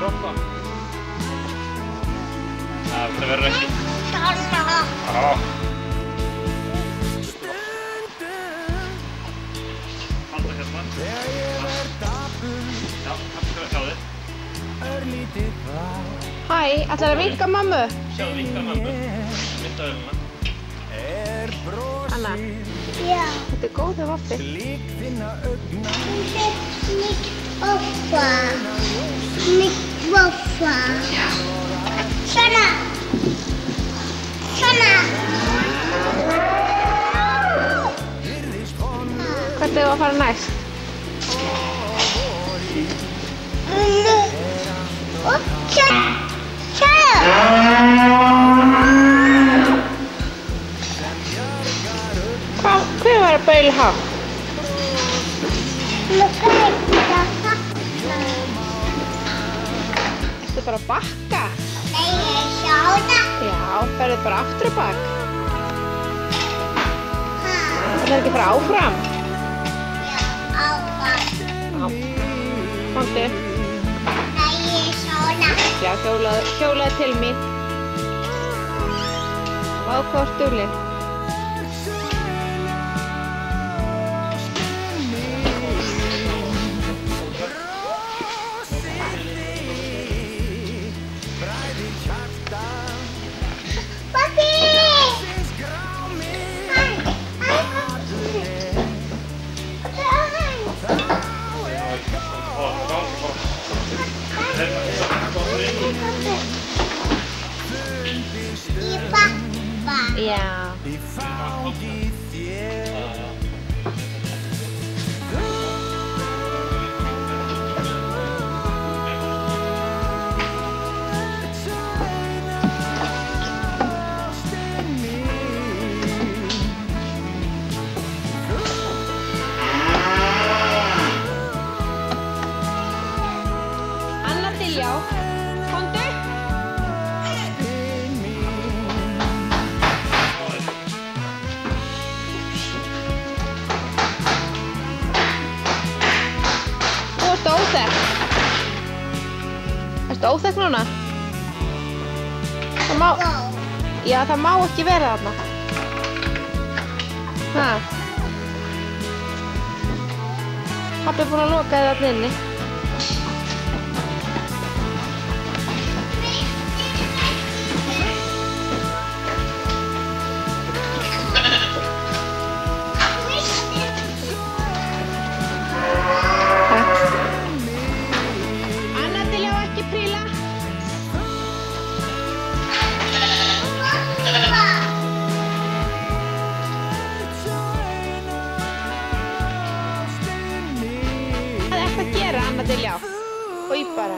droppa. Það verður ekki. Já. Halda hérna. Já, kannski að sjá þig. Hæ, ætlarðu að vinka mömmu? Sjáðu vinka mömmu. Myndaðu hana. Anna, Já. þetta er góður vaffi. Snitt vaffa. Snitt vaffa. Já. Svona. Svona. Hvert eigum við að fara næst? Og svona. Svona. Hver var að baula hátt? Ertu bara að bakka? Nei, ég sjána. Já, ferðu bara aftur á bak. Það ekki að fara áfram? Já, áfram. Já. Komdu. Nei, ég sjána. Já, hjólaðu til mín. Vá, hvað ert dugleg. Papi! Já. Anna Diljá, komdu. Þú ert óþekk. Ertu óþekk núna? Það má... Já, það má ekki vera þarna. Ha? Pabbi er búinn að loka þig þarna inni. Anna Diljá, ekki príla. Hvað ertu að gera, Anna Diljá? Oj bara.